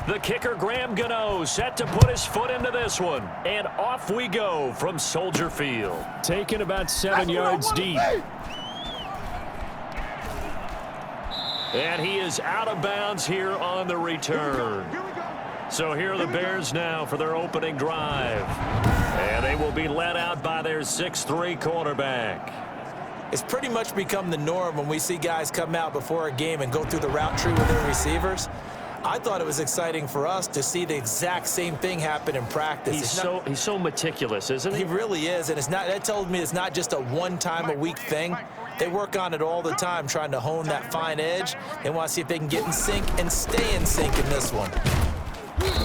The kicker, Graham Gano, set to put his foot into this one. And off we go from Soldier Field. Taken about 7 yards deep. And he is out of bounds here on the return. So here are the Bears now for their opening drive. And they will be led out by their 6'3" quarterback. It's pretty much become the norm when we see guys come out before a game and go through the route tree with their receivers. I thought it was exciting for us to see the exact same thing happen in practice. He's so meticulous, isn't he? He really is, and that tells me it's not just a one-time-a-week thing. They work on it all the time, trying to hone that fine edge. They want to see if they can get in sync and stay in sync in this one.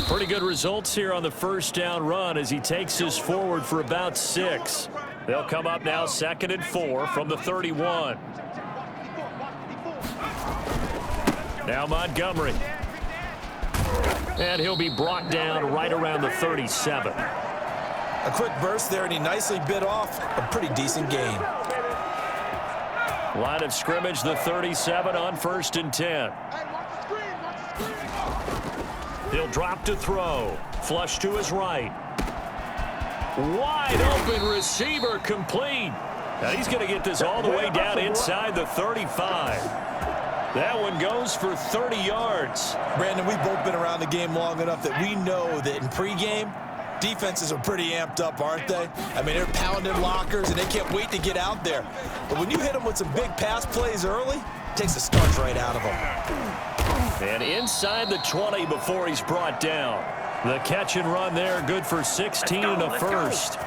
Pretty good results here on the first down run as he takes us forward for about 6. They'll come up now 2nd and 4 from the 31. Now Montgomery. And he'll be brought down right around the 37. A quick burst there, and he nicely bit off a pretty decent gain. Line of scrimmage, the 37 on 1st and 10. He'll drop to throw. Flush to his right. Wide open receiver complete. Now he's going to get this all the way down inside the 35. That one goes for 30 yards. Brandon, we've both been around the game long enough that we know that in pregame, defenses are pretty amped up, aren't they? I mean, they're pounding lockers, and they can't wait to get out there. But when you hit them with some big pass plays early, it takes the starch right out of them. And inside the 20 before he's brought down. The catch and run there, good for 16 and a first.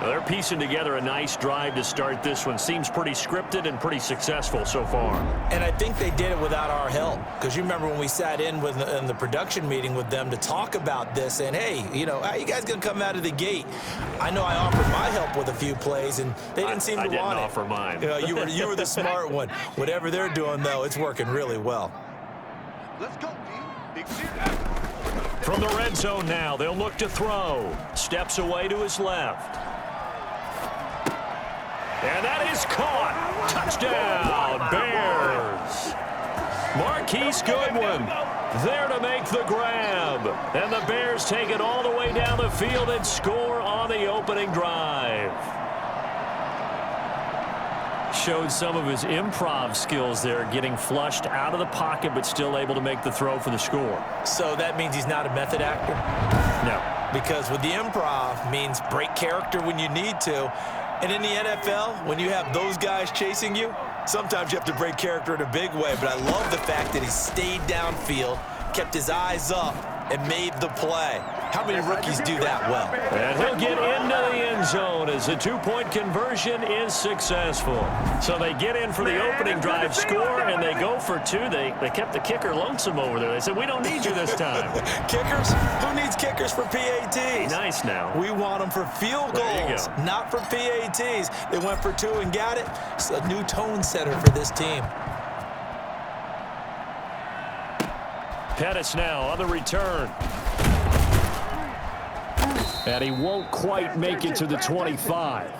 Well, they're piecing together a nice drive to start this one. Seems pretty scripted and pretty successful so far. And I think they did it without our help. Because you remember when we sat in the production meeting with them to talk about this, and hey, you know, how you guys going to come out of the gate? I know I offered my help with a few plays, and they didn't seem to want it. I didn't offer mine. You were the smart one. Whatever they're doing, though, it's working really well. Let's go, D. From the red zone now, they'll look to throw. Steps away to his left. And that is caught. Touchdown, Bears. Marquise Goodwin there to make the grab. And the Bears take it all the way down the field and score on the opening drive. Showed some of his improv skills there, getting flushed out of the pocket but still able to make the throw for the score. So that means he's not a method actor? No. Because with the improv means break character when you need to. And in the NFL, when you have those guys chasing you, sometimes you have to break character in a big way. But I love the fact that he stayed downfield, kept his eyes up, and made the play. How many rookies do that well? And he'll get into the end zone as the two-point conversion is successful. So they get in for the opening drive score, and they go for 2. They kept the kicker lonesome over there. They said, we don't need you this time. Kickers? Who needs kickers for PATs? Nice now. We want them for field goals, not for PATs. They went for 2 and got it. It's a new tone setter for this team. Pettis now on the return. And he won't quite make it to the 25.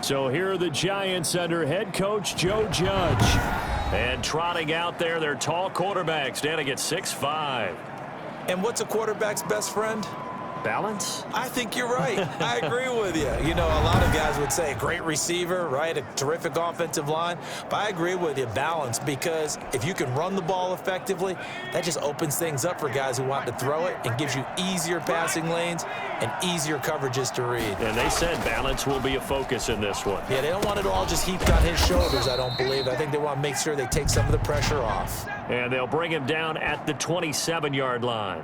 So here are the Giants under head coach Joe Judge. And trotting out there, their tall quarterback standing at 6'5". And what's a quarterback's best friend? Balance? I think you're right. I agree with you. You know, a lot of guys would say a great receiver, right? A terrific offensive line. But I agree with you, balance, because if you can run the ball effectively, that just opens things up for guys who want to throw it and gives you easier passing lanes and easier coverages to read. And they said balance will be a focus in this one. Yeah, they don't want it all just heaped on his shoulders, I don't believe. I think they want to make sure they take some of the pressure off. And they'll bring him down at the 27-yard line.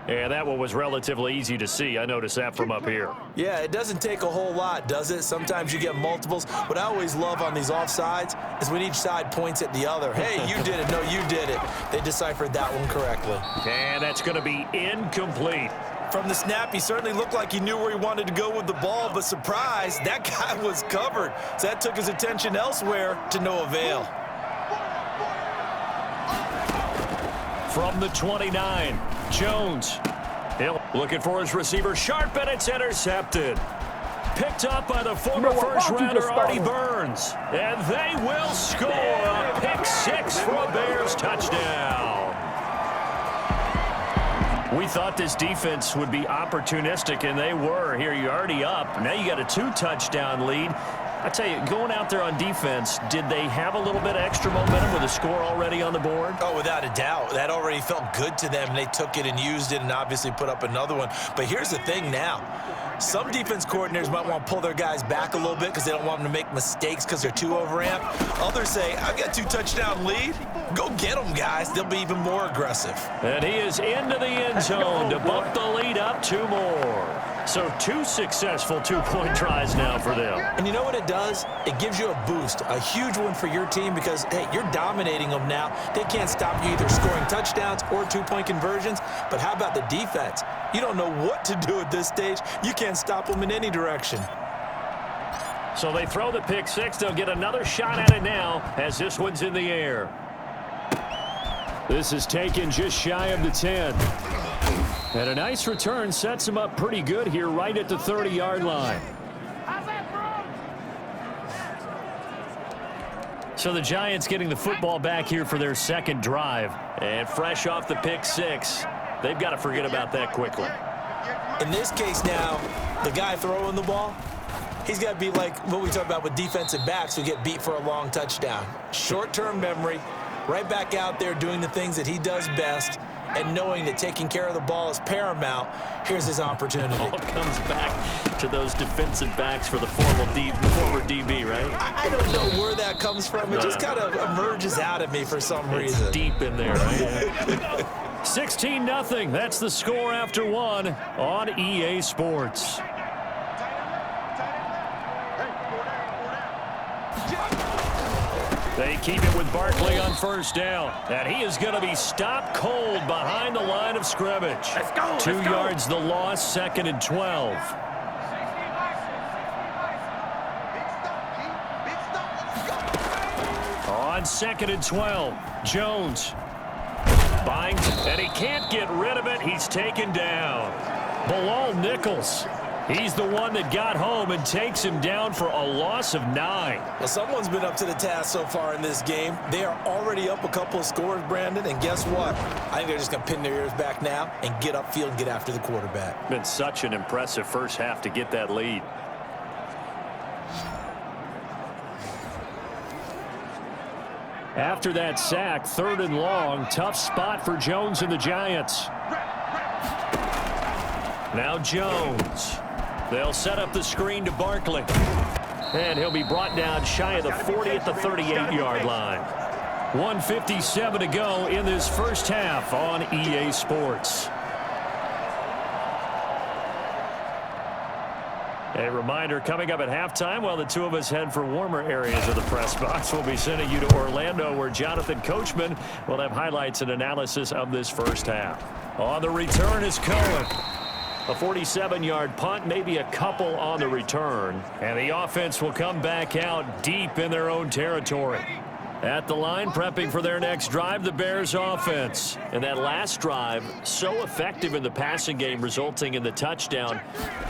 And that one was relatively easy to see. I noticed that from up here. Yeah, it doesn't take a whole lot, does it? Sometimes you get multiples. What I always love on these offsides is when each side points at the other. Hey, you did it. No, you did it. They deciphered that one correctly. And that's going to be incomplete. From the snap, he certainly looked like he knew where he wanted to go with the ball, but surprise, that guy was covered. So that took his attention elsewhere to no avail. From the 29, Jones. Hill looking for his receiver, sharp, and it's intercepted. picked up by the former first-rounder Artie Burns. And they will score a pick six for a Bears touchdown. We thought this defense would be opportunistic, and they were. Here, you're already up. Now you got a 2-touchdown lead. I tell you, going out there on defense, did they have a little bit of extra momentum with a score already on the board? Oh, without a doubt. That already felt good to them. They took it and used it and obviously put up another one. But here's the thing now. Some defense coordinators might want to pull their guys back a little bit because they don't want them to make mistakes because they're too overamped. Others say, I've got 2-touchdown lead. Go get them, guys. They'll be even more aggressive. And he is into the end zone to bump the lead up 2 more. So 2 successful 2-point tries now for them. And you know what it does? It gives you a boost, a huge one for your team because, hey, you're dominating them now. They can't stop you either scoring touchdowns or 2-point conversions. But how about the defense? You don't know what to do at this stage. You can't stop them in any direction. So they throw the pick six. They'll get another shot at it now as this one's in the air. This is taken just shy of the 10. And a nice return sets him up pretty good here right at the 30-yard line. So the Giants getting the football back here for their second drive. And fresh off the pick six, they've got to forget about that quickly. In this case now, the guy throwing the ball, he's got to be like what we talk about with defensive backs who get beat for a long touchdown. Short-term memory, right back out there doing the things that he does best, and knowing that taking care of the ball is paramount. Here's his opportunity. It all comes back to those defensive backs for the former DB, right? I don't know where that comes from. It just kind of emerges out of me for some reason. It's deep in there, right? 16-0. That's the score after 1 on EA Sports. They keep it with Barkley on first down. And he is going to be stopped cold behind the line of scrimmage. Let's go. 2 yards the loss, 2nd and 12. On 2nd and 12, Jones binds, and he can't get rid of it. He's taken down. Bilal Nichols. He's the one that got home and takes him down for a loss of 9. Well, someone's been up to the task so far in this game. They are already up a couple of scores, Brandon, and guess what? I think they're just going to pin their ears back now and get upfield and get after the quarterback. Been such an impressive first half to get that lead. After that sack, 3rd and long, tough spot for Jones and the Giants. Now Jones. They'll set up the screen to Barkley. And he'll be brought down shy of the 40 at the 38-yard line. 1:57 to go in this first half on EA Sports. A reminder coming up at halftime while the two of us head for warmer areas of the press box. We'll be sending you to Orlando where Jonathan Coachman will have highlights and analysis of this first half. On the return is Cohen. A 47-yard punt, maybe a couple on the return. And the offense will come back out deep in their own territory. At the line, prepping for their next drive, the Bears offense. And that last drive, so effective in the passing game, resulting in the touchdown.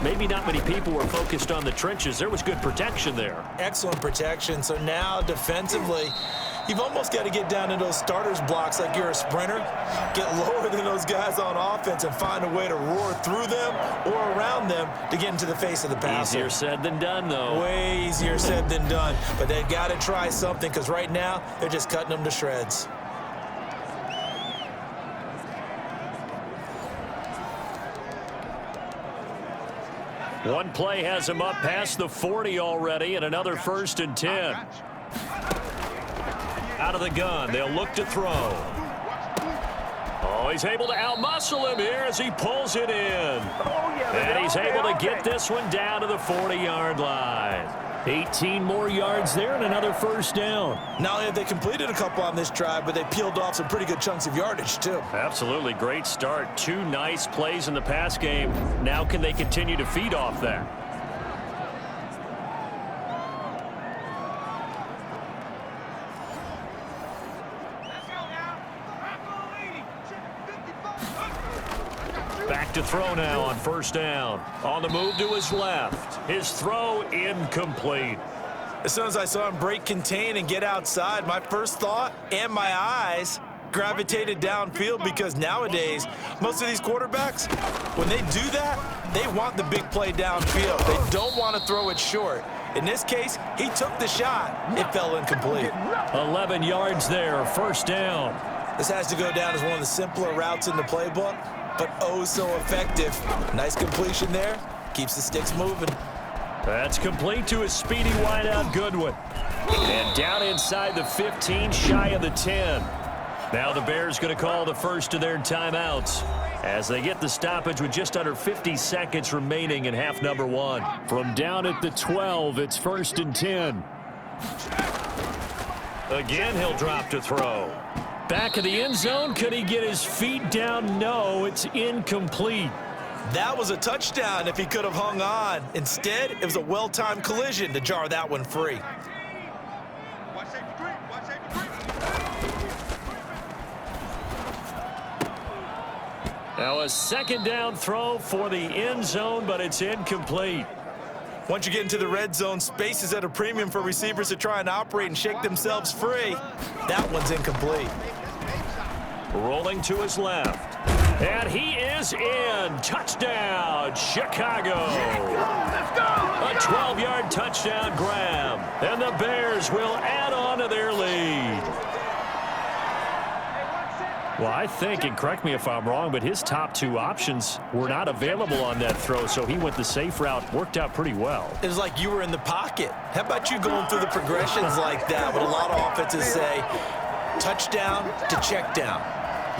Maybe not many people were focused on the trenches. There was good protection there. Excellent protection. So now defensively, you've almost got to get down in those starters blocks like you're a sprinter. Get lower than those guys on offense and find a way to roar through them or around them to get into the face of the passer. Easier said than done, though. Way easier said than done. But they've got to try something because right now they're just cutting them to shreds. One play has him up past the 40 already, and another 1st and 10. Out of the gun, they'll look to throw. Oh, he's able to outmuscle him here as he pulls it in. And he's able to get this one down to the 40-yard line. 18 more yards there and another 1st down. Not only have they completed a couple on this drive, but they peeled off some pretty good chunks of yardage, too. Absolutely. Great start. 2 nice plays in the pass game. Now can they continue to feed off that? Back to throw now on first down. On the move to his left. His throw incomplete. As soon as I saw him break contain and get outside, my first thought and my eyes gravitated downfield, because nowadays, most of these quarterbacks, when they do that, they want the big play downfield. They don't want to throw it short. In this case, he took the shot. It fell incomplete. 11 yards there, first down. This has to go down as one of the simpler routes in the playbook, but oh so effective. Nice completion there. Keeps the sticks moving. That's complete to a speedy wideout Goodwin. And down inside the 15, shy of the 10. Now the Bears going to call the first of their timeouts as they get the stoppage with just under 50 seconds remaining in half number 1. From down at the 12, it's first and 10. Again, he'll drop to throw. Back of the end zone. Could he get his feet down? No, it's incomplete. That was a touchdown if he could have hung on. Instead, it was a well-timed collision to jar that one free. Watch safety green. Watch safety green. Now a second down throw for the end zone, but it's incomplete. Once you get into the red zone, space is at a premium for receivers to try and operate and shake themselves free. That one's incomplete. Rolling to his left. And he is in. Touchdown, Chicago. A 12-yard touchdown grab. And the Bears will add on to their lead. Well, I think, and correct me if I'm wrong, but his top two options were not available on that throw, so he went the safe route. Worked out pretty well. It was like you were in the pocket. How about you going through the progressions like that? What a lot of offenses say, touchdown to check down.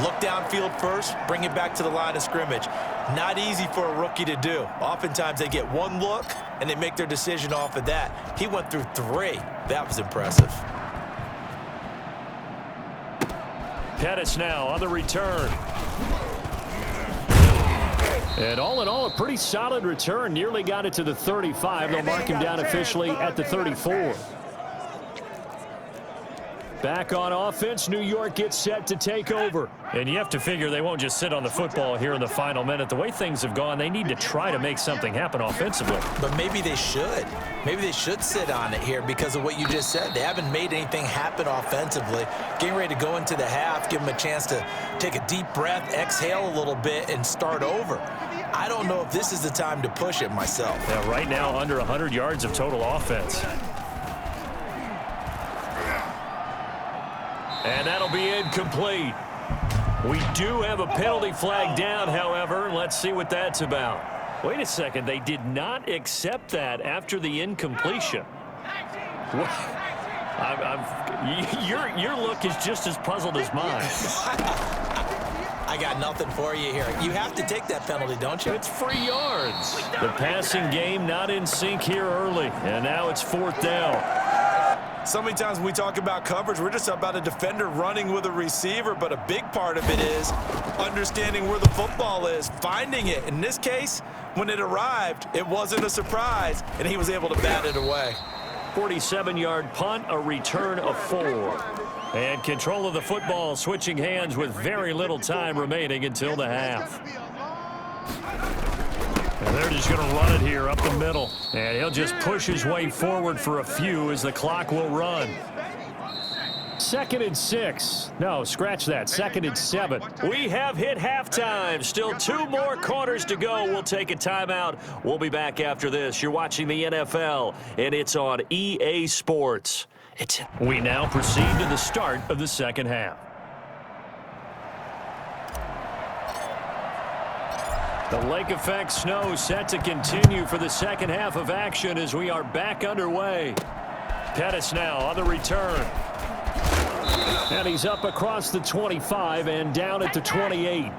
Look downfield first, bring it back to the line of scrimmage. Not easy for a rookie to do. Oftentimes they get one look, and they make their decision off of that. He went through three. That was impressive. Pettis now on the return. And all in all, a pretty solid return. Nearly got it to the 35. They'll mark him down officially at the 34. Back on offense, New York gets set to take over. And you have to figure they won't just sit on the football here in the final minute. The way things have gone, they need to try to make something happen offensively. But maybe they should. Maybe they should sit on it here because of what you just said. They haven't made anything happen offensively. Getting ready to go into the half, give them a chance to take a deep breath, exhale a little bit, and start over. I don't know if this is the time to push it myself. Now, right now, under 100 yards of total offense. And that'll be incomplete. We do have a penalty flag down, however. Let's see what that's about. Wait a second. They did not accept that after the incompletion. Your look is just as puzzled as mine. I got nothing for you here. You have to take that penalty, don't you? It's 3 yards. The passing game not in sync here early. And now it's fourth down. So many times when we talk about coverage, we're just about a defender running with a receiver, but a big part of it is understanding where the football is, finding it. In this case, when it arrived, it wasn't a surprise, and he was able to bat it away. 47-yard punt, a return of 4. And control of the football switching hands with very little time remaining until the half. And they're just going to run it here up the middle. And he'll just push his way forward for a few as the clock will run. 2nd and 6. No, scratch that. 2nd and 7. We have hit halftime. Still 2 more quarters to go. We'll take a timeout. We'll be back after this. You're watching the NFL, and it's on EA Sports. We now proceed to the start of the second half. The lake effect snow set to continue for the second half of action as we are back underway. Pettis now on the return. And he's up across the 25 and down at the 28.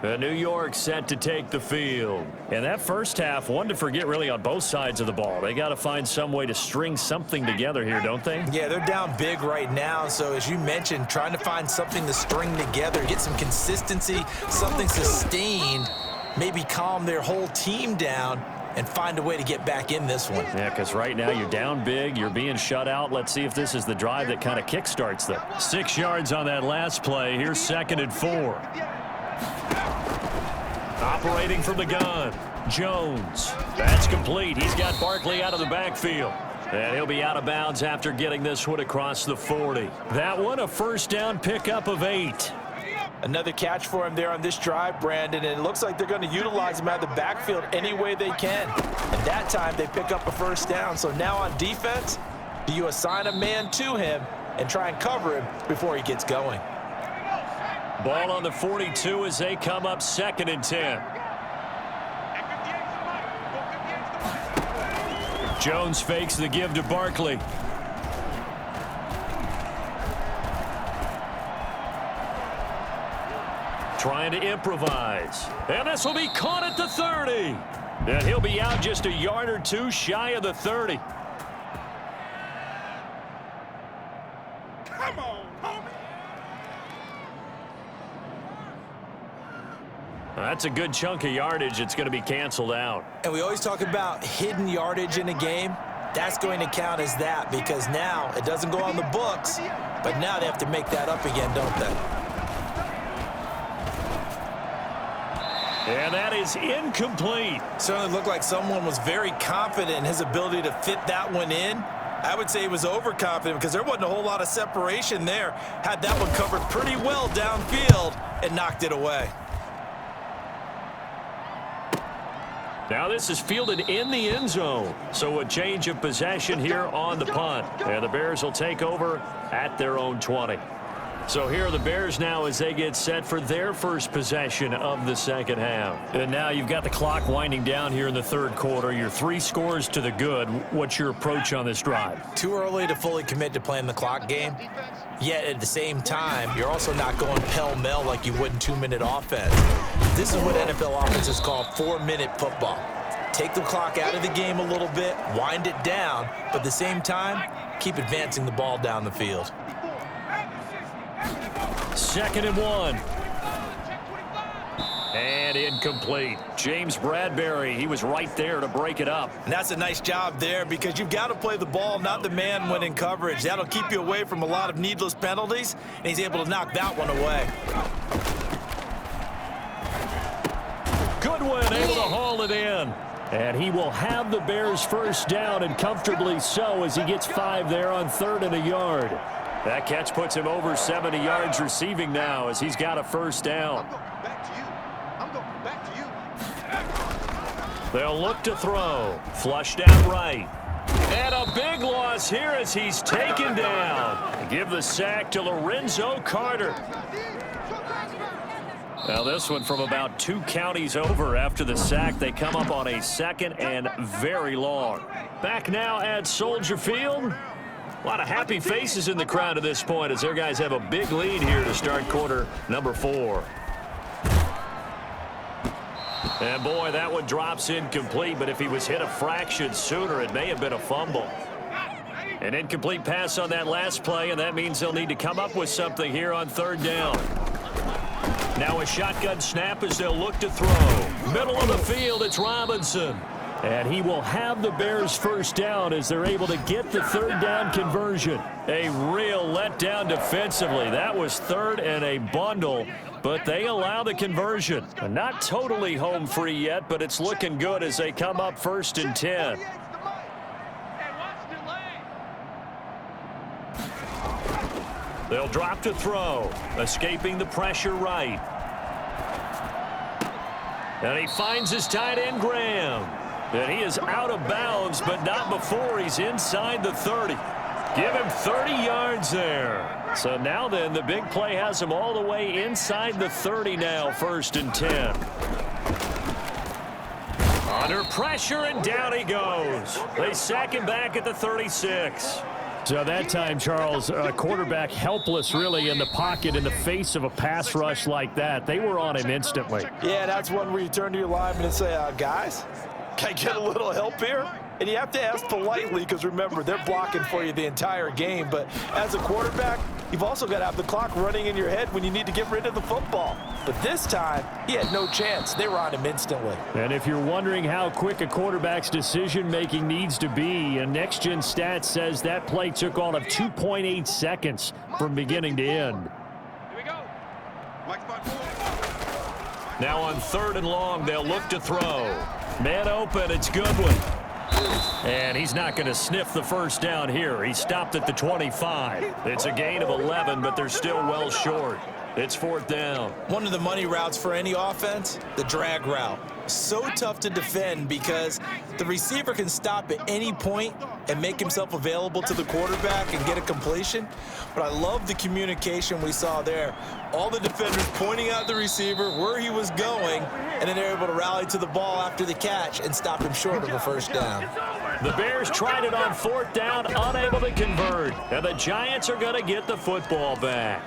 The New York set to take the field. And that first half, one to forget really on both sides of the ball. They got to find some way to string something together here, don't they? Yeah, they're down big right now. So as you mentioned, trying to find something to string together, get some consistency, something sustained, maybe calm their whole team down and find a way to get back in this one. Yeah, because right now you're down big, you're being shut out. Let's see if this is the drive that kind of kickstarts them. 6 yards on that last play. Here's 2nd and 4. Operating from the gun, Jones. That's complete. He's got Barkley out of the backfield. And he'll be out of bounds after getting this one across the 40. That one, a first down pickup of 8. Another catch for him there on this drive, Brandon, and it looks like they're going to utilize him out of the backfield any way they can. And that time they pick up a first down. So now on defense, do you assign a man to him and try and cover him before he gets going? Ball on the 42 as they come up 2nd and 10. Jones fakes the give to Barkley. Trying to improvise. And this will be caught at the 30. And he'll be out just a yard or two shy of the 30. Come on, homie. That's a good chunk of yardage. It's going to be canceled out. And we always talk about hidden yardage in a game. That's going to count as that because now it doesn't go on the books, but now they have to make that up again, don't they? And that is incomplete. Certainly looked like someone was very confident in his ability to fit that one in. I would say he was overconfident because there wasn't a whole lot of separation there. Had that one covered pretty well downfield and knocked it away. Now this is fielded in the end zone. So a change of possession here on the punt. And the Bears will take over at their own 20. So here are the Bears now as they get set for their first possession of the second half. And now you've got the clock winding down here in the third quarter. You're 3 scores to the good. What's your approach on this drive? Too early to fully commit to playing the clock game. Yet at the same time, you're also not going pell-mell like you would in 2-minute offense. This is what NFL offenses call 4-minute football. Take the clock out of the game a little bit, wind it down, but at the same time, keep advancing the ball down the field. 2nd and 1. And incomplete. James Bradbury, he was right there to break it up. And that's a nice job there because you've got to play the ball, not the man when in coverage. That'll keep you away from a lot of needless penalties, and he's able to knock that one away. Goodwin able to haul it in. And he will have the Bears first down, and comfortably so as he gets 5 there on 3rd and a yard. That catch puts him over 70 yards receiving now as he's got a first down. I'm going back to you. They'll look to throw. Flushed out right. And a big loss here as he's taken down. Give the sack to Lorenzo Carter. Now this one from about 2 counties over after the sack. They come up on a 2nd and very long. Back now at Soldier Field. A lot of happy faces in the crowd at this point as their guys have a big lead here to start quarter number 4. And boy, that one drops incomplete, but if he was hit a fraction sooner, it may have been a fumble. An incomplete pass on that last play, and that means they'll need to come up with something here on 3rd down. Now a shotgun snap as they'll look to throw. Middle of the field, it's Robinson. And he will have the Bears first down as they're able to get the 3rd down conversion. A real letdown defensively. That was 3rd and a bundle, but they allow the conversion. Not totally home free yet, but it's looking good as they come up 1st and 10. They'll drop to throw, escaping the pressure right. And he finds his tight end, Graham. And he is out of bounds, but not before he's inside the 30. Give him 30 yards there. So now then, the big play has him all the way inside the 30 now, 1st and 10. Under pressure, and down he goes. They sack him back at the 36. So that time, Charles, quarterback helpless really in the pocket in the face of a pass rush like that. They were on him instantly. Yeah, that's one where you turn to your lineman and say, guys, can I get a little help here? And you have to ask politely because, remember, they're blocking for you the entire game. But as a quarterback, you've also got to have the clock running in your head when you need to get rid of the football. But this time, he had no chance. They were on him instantly. And if you're wondering how quick a quarterback's decision-making needs to be, a next-gen stat says that play took all of 2.8 seconds from beginning to end. Here we go. Mike spot four. Now on 3rd and long, they'll look to throw. Man open, it's Goodwin. And he's not going to sniff the first down here. He stopped at the 25. It's a gain of 11, but they're still well short. It's 4th down. One of the money routes for any offense, the drag route. So tough to defend because the receiver can stop at any point and make himself available to the quarterback and get a completion. But I love the communication we saw there. All the defenders pointing out the receiver, where he was going, and then they're able to rally to the ball after the catch and stop him short of a first down. The Bears tried it on 4th down, unable to convert. And the Giants are going to get the football back.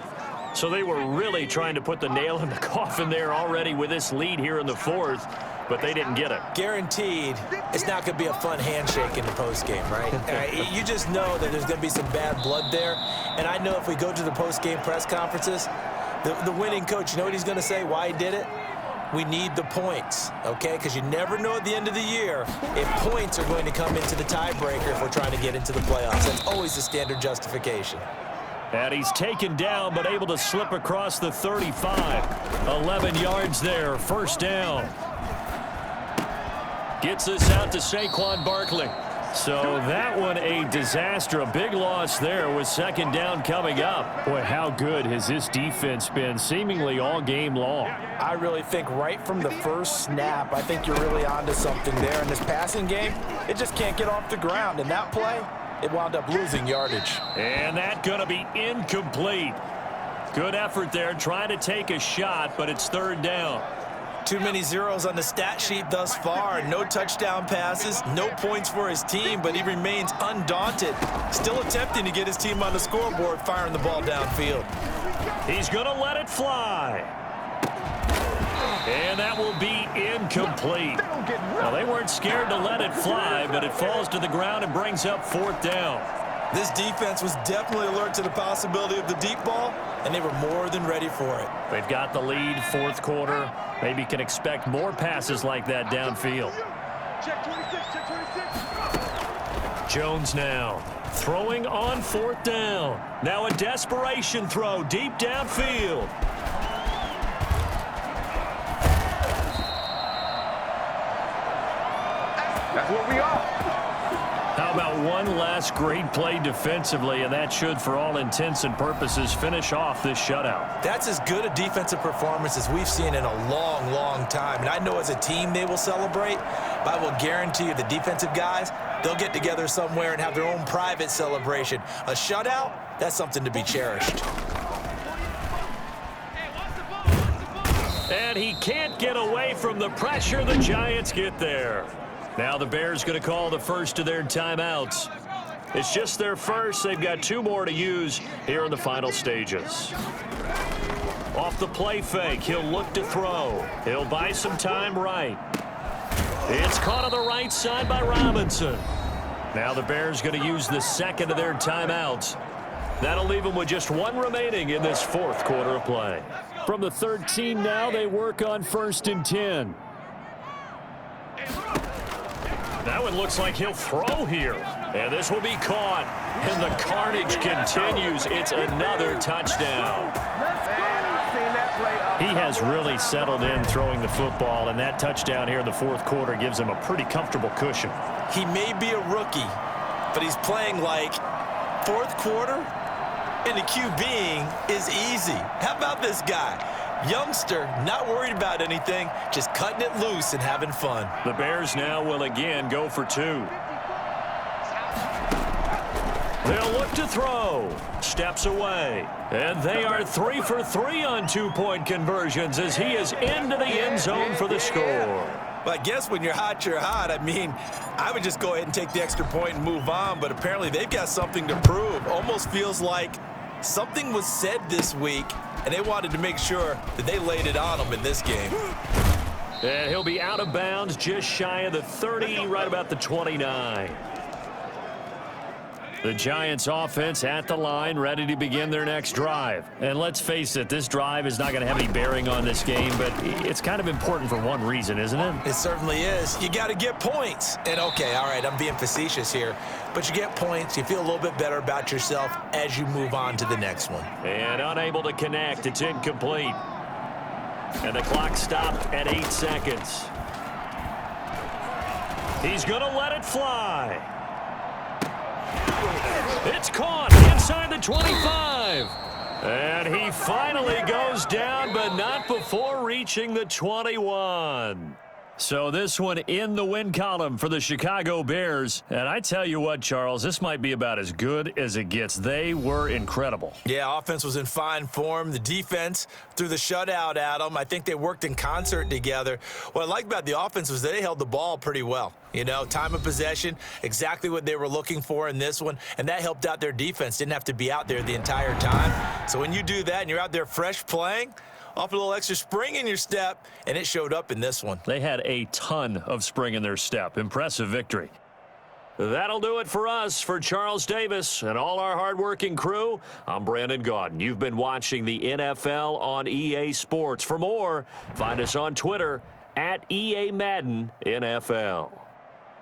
So they were really trying to put the nail in the coffin there already with this lead here in the 4th, but they didn't get it. Guaranteed, it's not going to be a fun handshake in the postgame, right? You just know that there's going to be some bad blood there. And I know if we go to the postgame press conferences, the winning coach, you know what he's going to say, why he did it? We need the points, okay? Because you never know at the end of the year if points are going to come into the tiebreaker if we're trying to get into the playoffs. That's always the standard justification. And he's taken down, but able to slip across the 35. 11 yards there, 1st down. Gets this out to Saquon Barkley. So that one a disaster. A big loss there with 2nd down coming up. Boy, how good has this defense been seemingly all game long? I really think right from the first snap, I think you're really onto something there. In this passing game, it just can't get off the ground. And that play, it wound up losing yardage. And that going to be incomplete. Good effort there, trying to take a shot, but it's 3rd down. Too many zeros on the stat sheet thus far. No touchdown passes, no points for his team, but he remains undaunted. Still attempting to get his team on the scoreboard, firing the ball downfield. He's going to let it fly. And that will be incomplete. Now, they weren't scared to let it fly, but it falls to the ground and brings up 4th down. This defense was definitely alert to the possibility of the deep ball, and they were more than ready for it. They've got the lead, 4th quarter. Maybe can expect more passes like that downfield. Check 26, check 26. Jones now throwing on 4th down. Now a desperation throw deep downfield. That's what we are. How about one last great play defensively, and that should, for all intents and purposes, finish off this shutout. That's as good a defensive performance as we've seen in a long, long time. And I know as a team they will celebrate, but I will guarantee you the defensive guys, they'll get together somewhere and have their own private celebration. A shutout, that's something to be cherished. And he can't get away from the pressure. The Giants get there. Now the Bears going to call the first of their timeouts. It's just their first. They've got 2 more to use here in the final stages. Off the play fake, he'll look to throw. He'll buy some time right. It's caught on the right side by Robinson. Now the Bears going to use the 2nd of their timeouts. That'll leave them with just 1 remaining in this 4th quarter of play. From the 13 now, they work on 1st and 10. That one looks like he'll throw here. And this will be caught. And the carnage continues. It's another touchdown. He has really settled in throwing the football, and that touchdown here in the 4th quarter gives him a pretty comfortable cushion. He may be a rookie, but he's playing like 4th quarter, and the QBing is easy. How about this guy? Youngster, not worried about anything, just cutting it loose and having fun. The Bears now will again go for 2. They'll look to throw. Steps away. And they are 3 for 3 on 2-point conversions as he is into the end zone for the score. Well, I guess when you're hot, you're hot. I mean, I would just go ahead and take the extra point and move on, but apparently they've got something to prove. Almost feels like something was said this week, and they wanted to make sure that they laid it on them in this game. And he'll be out of bounds just shy of the 30, right about the 29. The Giants offense at the line, ready to begin their next drive. And let's face it, this drive is not going to have any bearing on this game, but it's kind of important for one reason, isn't it? It certainly is. You got to get points. And, okay, all right, I'm being facetious here, but you get points. You feel a little bit better about yourself as you move on to the next one. And unable to connect. It's incomplete. And the clock stopped at 8 seconds. He's going to let it fly. It's caught inside the 25. And he finally goes down, but not before reaching the 21. So this one in the win column for the Chicago Bears. And I tell you what, Charles, this might be about as good as it gets. They were incredible. Yeah, offense was in fine form. The defense threw the shutout at them. I think they worked in concert together. What I like about the offense was they held the ball pretty well. You know, time of possession, exactly what they were looking for in this one, and that helped out their defense. Didn't have to be out there the entire time. So when you do that and you're out there fresh playing, off a little extra spring in your step, and it showed up in this one. They had a ton of spring in their step. Impressive victory. That'll do it for us. For Charles Davis and all our hardworking crew, I'm Brandon Gaudin. You've been watching the NFL on EA Sports. For more, find us on Twitter @EA Madden NFL.